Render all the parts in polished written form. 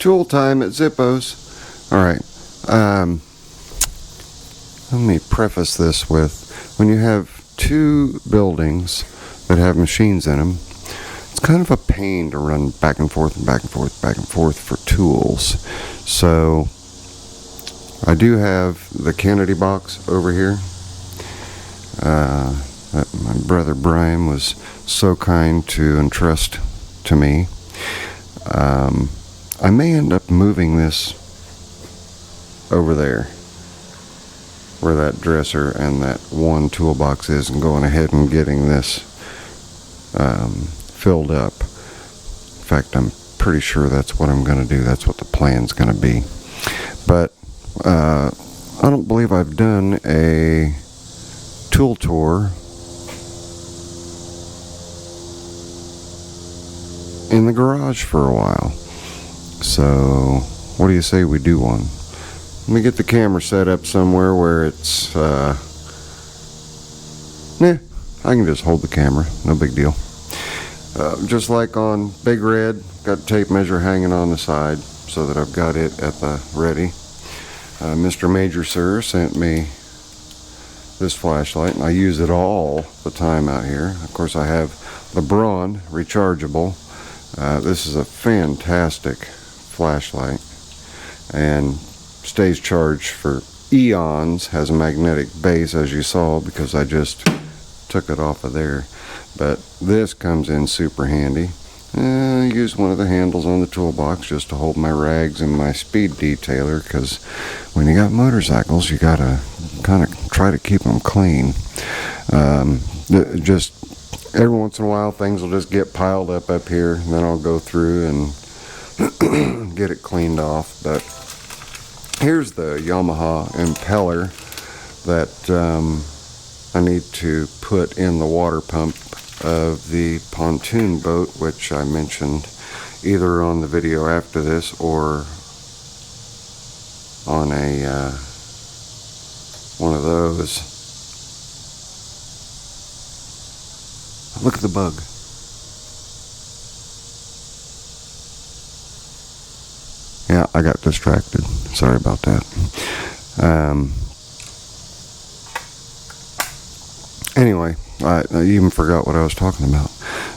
Tool time at Zippo's. Alright, let me preface this with, when you have two buildings that have machines in them, it's kind of a pain to run back and forth and back and forth, back and forth for tools. So, I do have the Kennedy box over here. That my brother Brian was so kind to entrust to me. I may end up moving this over there where that dresser and that one toolbox is, and going ahead and getting this filled up. In fact, I'm pretty sure that's what I'm going to do. That's what the plan's going to be. But I don't believe I've done a tool tour in the garage for a while. So what do you say we do one? Let me get the camera set up somewhere where it's I can just hold the camera, no big deal. Just like on Big Red, got a tape measure hanging on the side so that I've got it at the ready. Mr. Major Sir sent me this flashlight, and I use it all the time out here. Of course, I have the Braun rechargeable. This is a fantastic flashlight and stays charged for eons. Has a magnetic base, as you saw, because I just took it off of there. But this comes in super handy. I use one of the handles on the toolbox just to hold my rags and my speed detailer, because when you got motorcycles, you gotta kind of try to keep them clean. Just every once in a while, things will just get piled up here, and then I'll go through and get it cleaned off. But here's the Yamaha impeller that I need to put in the water pump of the pontoon boat, which I mentioned either on the video after this or on a one of those. Look at the bug. Yeah, I got distracted. Sorry about that. Anyway, I even forgot what I was talking about.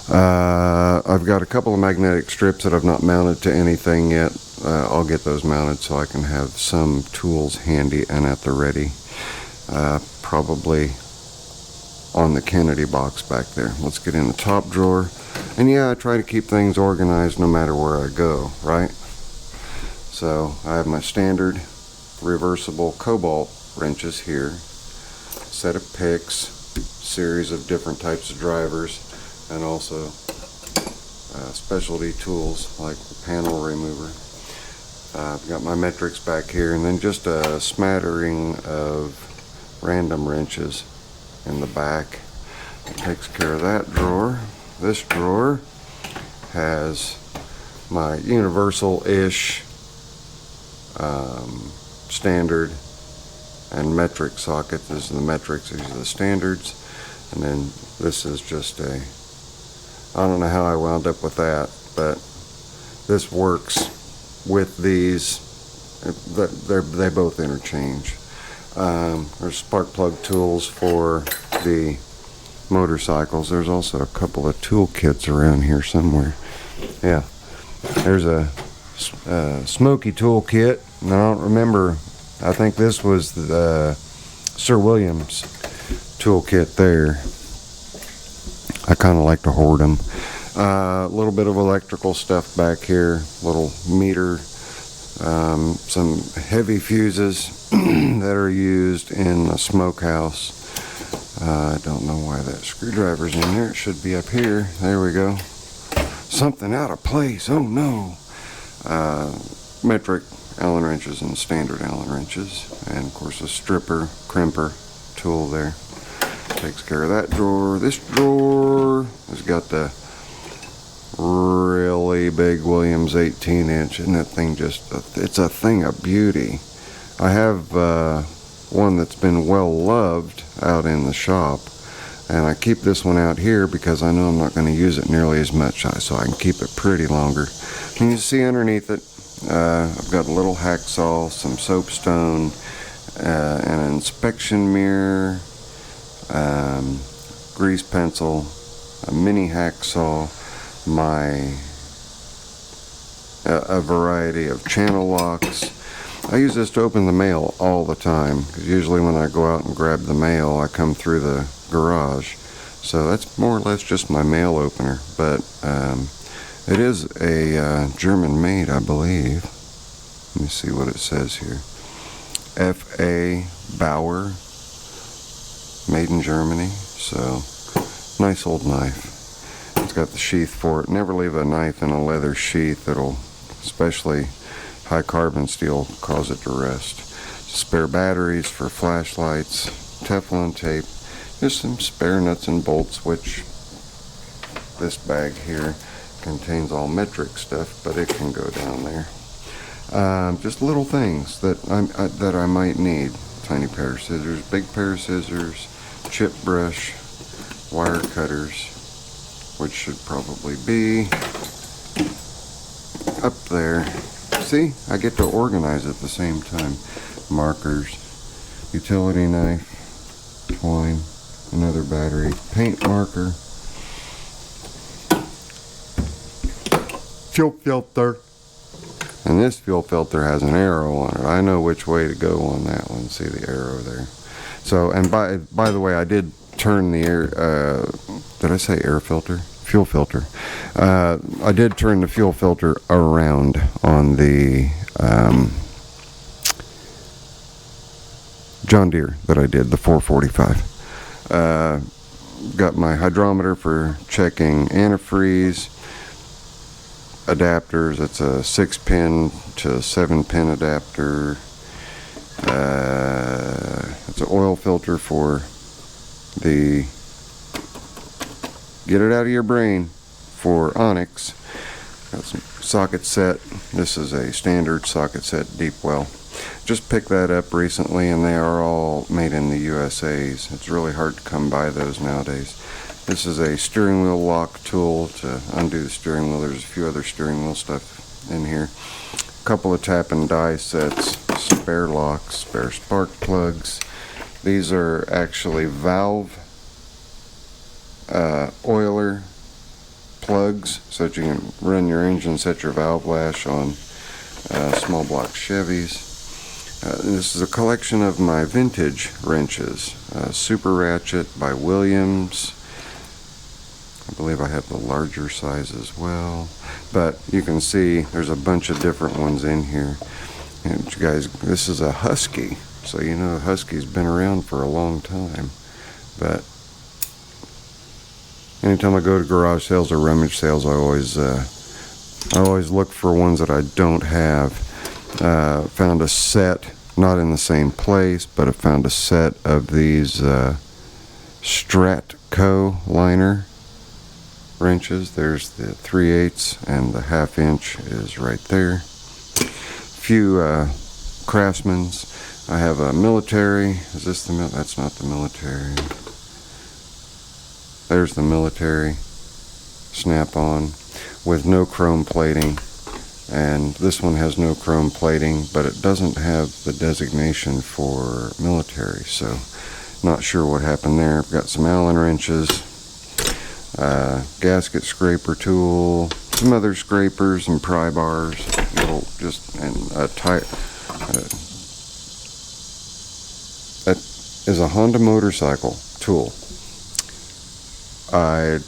I've got a couple of magnetic strips that I've not mounted to anything yet. I'll get those mounted so I can have some tools handy and at the ready. Probably on the Kennedy box back there. Let's get in the top drawer. And yeah, I try to keep things organized no matter where I go, right? So I have my standard reversible cobalt wrenches here, set of picks, series of different types of drivers, and also specialty tools like the panel remover. I've got my metrics back here, and then just a smattering of random wrenches in the back. That takes care of that drawer. This drawer has my universal-ish standard and metric socket. This is the metrics, these are the standards, and then this is just a, I don't know how I wound up with that, but this works with these. They both interchange. There's spark plug tools for the motorcycles. There's also a couple of tool kits around here somewhere. Yeah, there's a smoky tool kit, and I don't remember, I think this was the Sir William's toolkit there. I kind of like to hoard them. A little bit of electrical stuff back here, little meter, some heavy fuses that are used in the smokehouse. I don't know why that screwdriver's in there. It should be up here. There we go. Something out of place. Oh no. Metric Allen wrenches and standard Allen wrenches, and of course a stripper crimper tool there. Takes care of that drawer. This drawer has got the really big Williams 18-inch, and that thing just, it's a thing of beauty. I have one that's been well loved out in the shop, and I keep this one out here because I know I'm not going to use it nearly as much, so I can keep it pretty longer. And you see underneath it, I've got a little hacksaw, some soapstone, an inspection mirror, grease pencil, a mini hacksaw, a variety of channel locks. I use this to open the mail all the time, because usually when I go out and grab the mail, I come through the garage. So that's more or less just my mail opener, but it is a German made, I believe. Let me see what it says here. F.A. Bauer, made in Germany. So, nice old knife. It's got the sheath for it. Never leave a knife in a leather sheath. It'll, especially high carbon steel, cause it to rust. Spare batteries for flashlights, Teflon tape, just some spare nuts and bolts, which this bag here contains all metric stuff, but it can go down there. Just little things that I might need. Tiny pair of scissors, big pair of scissors, chip brush, wire cutters, which should probably be up there. See, I get to organize at the same time. Markers, utility knife, twine, another battery, paint marker, fuel filter. And this fuel filter has an arrow on it. I know which way to go on that one. See the arrow there. So, and by the way, I did turn the air, did I say air filter? Fuel filter. I did turn the fuel filter around on the John Deere that I did, the 445. Got my hydrometer for checking antifreeze. Adapters, it's a 6-pin to 7-pin adapter. It's an oil filter for the, get it out of your brain, for Onyx. Got some socket set. This is a standard socket set deep well. Just picked that up recently, and they are all made in the USA's. It's really hard to come by those nowadays. This is a steering wheel lock tool to undo the steering wheel. There's a few other steering wheel stuff in here. A couple of tap and die sets, spare locks, spare spark plugs. These are actually valve oiler plugs, so that you can run your engine, set your valve lash on small block Chevys. This is a collection of my vintage wrenches. Super Ratchet by Williams. I believe I have the larger size as well, but you can see there's a bunch of different ones in here. And you guys, this is a Husky, so you know Husky's been around for a long time. But anytime I go to garage sales or rummage sales, I always look for ones that I don't have. Found a set, not in the same place, but I found a set of these Stratco liner wrenches. There's the 3/8 and the 1/2 inch is right there. Few Craftsman's. I have a military. Is this the that's not the military. There's the military snap-on with no chrome plating, and this one has no chrome plating, but it doesn't have the designation for military, so not sure what happened there. I've got some Allen wrenches, gasket scraper tool, some other scrapers and pry bars, and a tire. That is a Honda motorcycle tool. I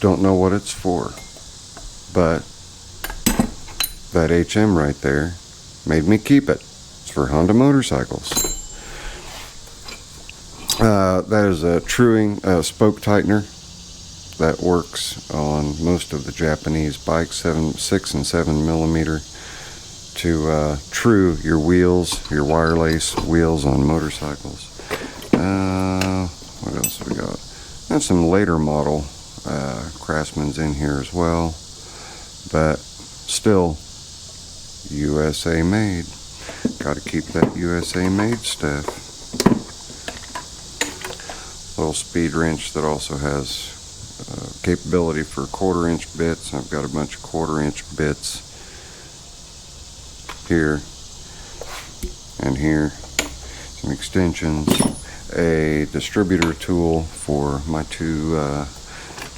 don't know what it's for, but that HM right there made me keep it. It's for Honda motorcycles. That is a truing spoke tightener that works on most of the Japanese bikes, 6 and 7 millimeter, to true your wheels, your wire lace wheels on motorcycles. What else have we got? And some later model Craftsman's in here as well, but still USA made. Got to keep that USA made stuff. Little speed wrench that also has capability for 1/4 inch bits. I've got a bunch of 1/4 inch bits. here, and here. Some extensions. A distributor tool for my two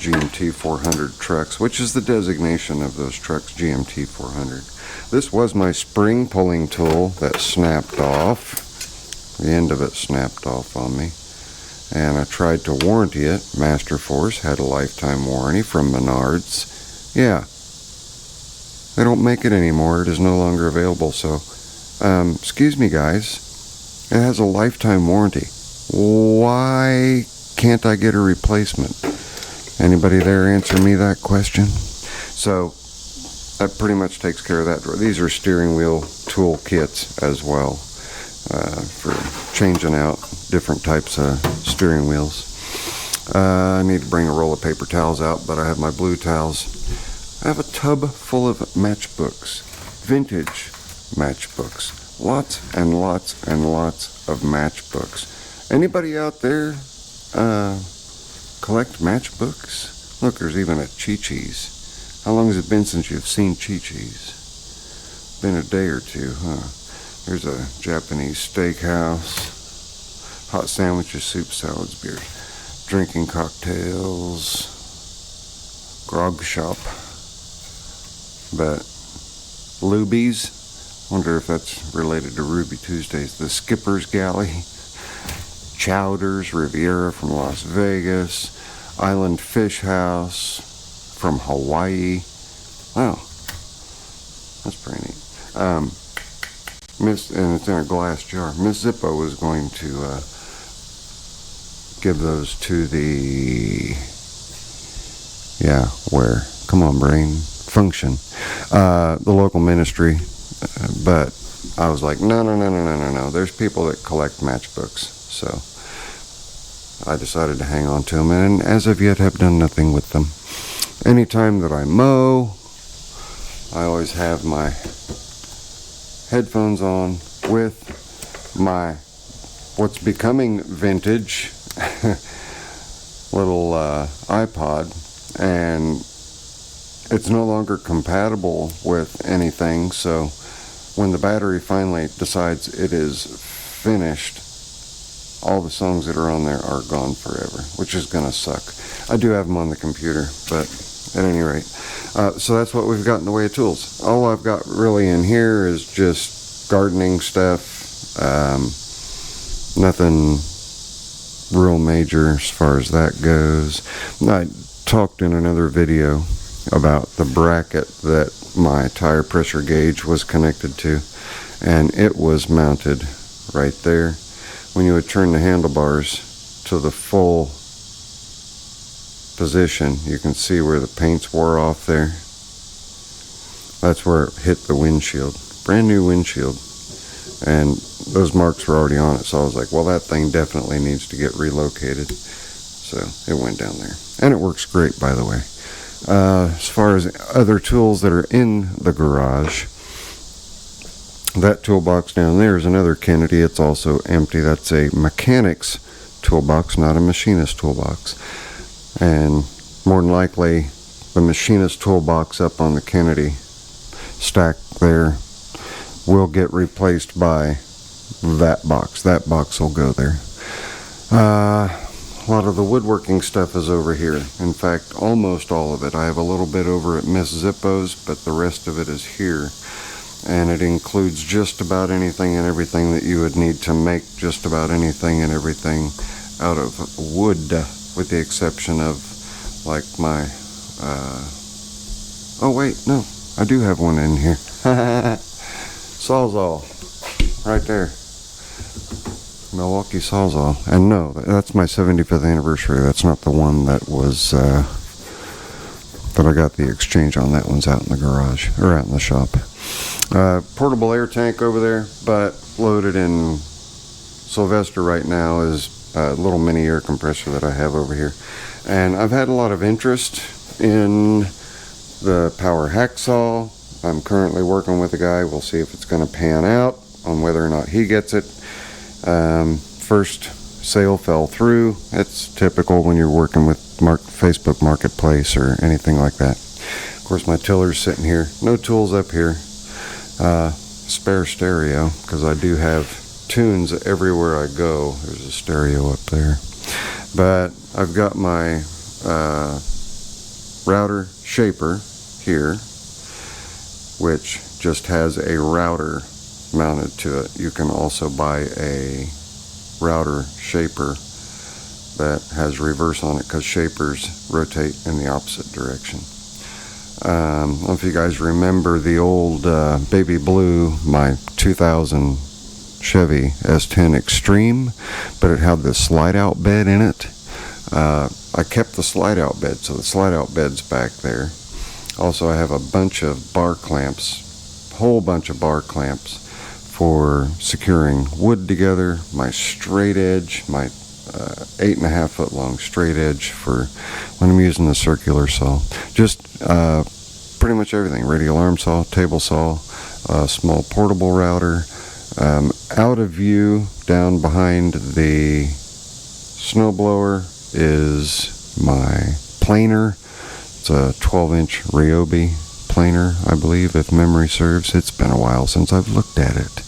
GMT 400 trucks, which is the designation of those trucks, GMT 400. This was my spring pulling tool that snapped off. The end of it snapped off on me. And I tried to warranty it. Master Force had a lifetime warranty from Menards. Yeah. They don't make it anymore. It is no longer available. So, excuse me guys. It has a lifetime warranty. Why can't I get a replacement? Anybody there answer me that question? So, that pretty much takes care of that. These are steering wheel tool kits as well. For changing out different types of steering wheels. I need to bring a roll of paper towels out, but I have my blue towels. I have a tub full of matchbooks, vintage matchbooks. Lots and lots and lots of matchbooks. Anybody out there collect matchbooks? Look, there's even a Chi-Chi's. How long has it been since you've seen Chi-Chi's? Been a day or two, huh? There's a Japanese steakhouse, hot sandwiches, soup, salads, beers, drinking cocktails, grog shop. But Luby's, wonder if that's related to Ruby Tuesdays. The Skipper's Galley, Chowder's Riviera from Las Vegas, Island Fish House from Hawaii. Wow, that's pretty neat. And it's in a glass jar. Miss Zippo was going to give those to the, come on brain, function, the local ministry, but I was like, no, there's people that collect matchbooks, so I decided to hang on to them, and as of yet have done nothing with them. Anytime that I mow, I always have my headphones on with my what's becoming vintage little iPod, and it's no longer compatible with anything, so when the battery finally decides it is finished, all the songs that are on there are gone forever, which is gonna suck. I do have them on the computer, but at any rate, so that's what we've got in the way of tools. All I've got really in here is just gardening stuff, nothing real major as far as that goes. I talked in another video about the bracket that my tire pressure gauge was connected to, and it was mounted right there. When you would turn the handlebars to the full position, you can see where the paint's wore off there. That's where it hit the windshield. Brand new windshield. And those marks were already on it, so I was like, well, that thing definitely needs to get relocated. So it went down there. And it works great, by the way. As far as other tools that are in the garage, that toolbox down there is another Kennedy. It's also empty. That's a mechanic's toolbox, not a machinist toolbox. And more than likely, the machinist toolbox up on the Kennedy stack there will get replaced by that box. That box will go there. A lot of the woodworking stuff is over here. In fact, almost all of it. I have a little bit over at Miss Zippo's, but the rest of it is here. And it includes just about anything and everything that you would need to make just about anything and everything out of wood, with the exception of like my oh wait, no, I do have one in here. Sawzall right there, Milwaukee Sawzall. And no, that's my 75th anniversary. That's not the one that was that I got the exchange on. That one's out in the garage, or out in the shop. Portable air tank over there, but loaded in Sylvester right now is a little mini air compressor that I have over here. And I've had a lot of interest in the power hacksaw. I'm currently working with a guy. We'll see if it's going to pan out on whether or not he gets it. First sale fell through. It's typical when you're working with Facebook Marketplace or anything like that. Of course, my tiller's sitting here. No tools up here. spare stereo, because I do have tunes everywhere I go. There's a stereo up there. But I've got my router shaper here, which just has a router mounted to it. You can also buy a router shaper that has reverse on it, because shapers rotate in the opposite direction. I don't know if you guys remember the old baby blue, my 2000 Chevy S10 Extreme, but it had the slide out bed in it. I kept the slide out bed, so the slide out bed's back there. Also, I have a bunch of bar clamps, whole bunch of bar clamps for securing wood together, my straight edge, my 8.5 foot long straight edge for when I'm using the circular saw. Just pretty much everything. Radial arm saw, table saw, small portable router. Out of view down behind the snowblower is my planer. It's a 12-inch Ryobi planer, I believe, if memory serves. It's been a while since I've looked at it.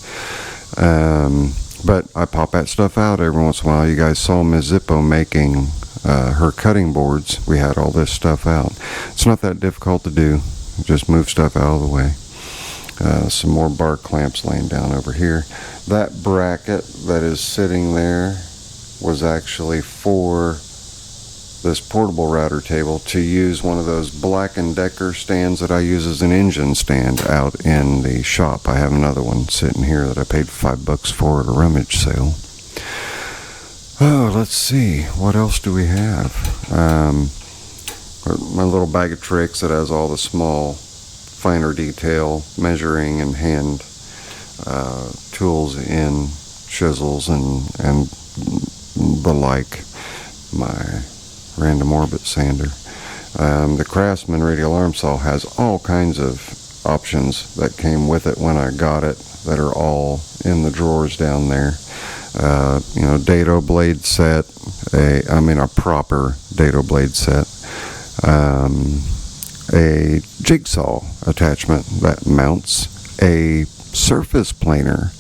But I pop that stuff out every once in a while. You guys saw Ms. Zippo making her cutting boards. We had all this stuff out. It's not that difficult to do. Just move stuff out of the way. Some more bar clamps laying down over here. That bracket that is sitting there was actually for this portable router table to use one of those Black & Decker stands that I use as an engine stand out in the shop. I have another one sitting here that I paid $5 for at a rummage sale. Oh, let's see. What else do we have? My little bag of tricks that has all the small, finer detail measuring and hand tools in, chisels and the like. My random orbit sander. The Craftsman radial arm saw has all kinds of options that came with it when I got it that are all in the drawers down there. Dado blade set, a proper dado blade set, a jigsaw attachment that mounts, a surface planer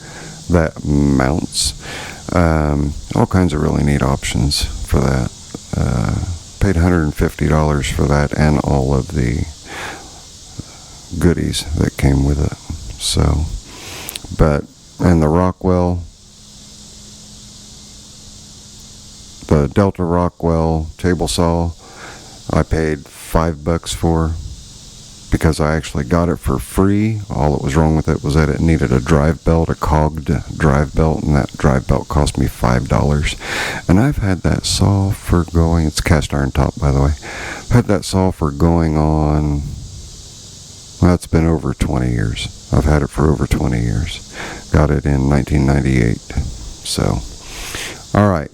that mounts, all kinds of really neat options for that. Paid $150 for that and all of the goodies that came with it. So, and the Rockwell, the Delta Rockwell table saw, I paid $5 for, because I actually got it for free. All that was wrong with it was that it needed a drive belt, a cogged drive belt, and that drive belt cost me $5. And I've had that saw for going, it's cast iron top, by the way. I've had that saw for going on, well, it's been over 20 years. I've had it for over 20 years. Got it in 1998. So, all right.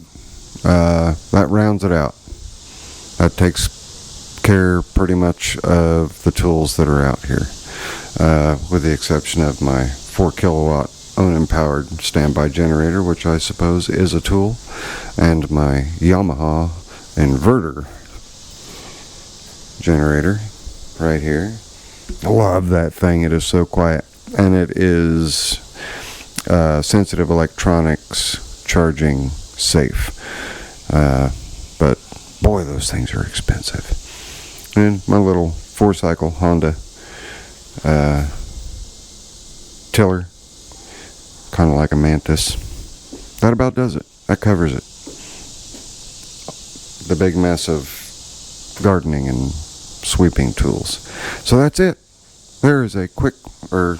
That rounds it out. That takes care pretty much of the tools that are out here, with the exception of my 4 kilowatt unpowered standby generator, which I suppose is a tool, and my Yamaha inverter generator right here. I love that thing. It is so quiet, and it is sensitive electronics charging safe, but boy, those things are expensive. And my little 4-cycle Honda tiller, kind of like a Mantis. That about does it. That covers it. The big mess of gardening and sweeping tools. So that's it. There is a quick, or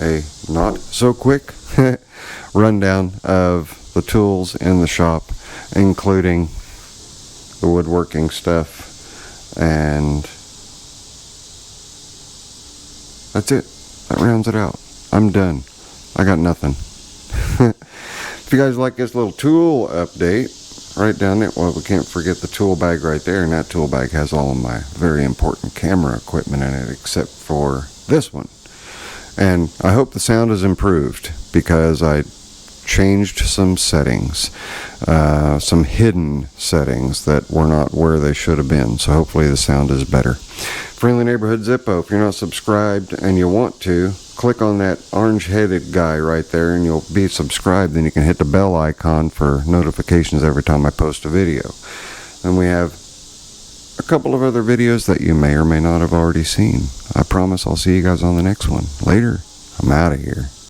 a not so quick rundown of the tools in the shop, including the woodworking stuff. And that's it. That rounds it out. I'm done. I got nothing. If you guys like this little tool update, right down there, well, we can't forget the tool bag right there, and that tool bag has all of my very important camera equipment in it, except for this one. And I hope the sound is improved, because I changed some settings, some hidden settings that were not where they should have been. So hopefully the sound is better. Friendly Neighborhood Zippo. If you're not subscribed and you want to, click on that orange-headed guy right there and you'll be subscribed. Then you can hit the bell icon for notifications every time I post a video. And we have a couple of other videos that you may or may not have already seen. I promise I'll see you guys on the next one. Later. I'm out of here.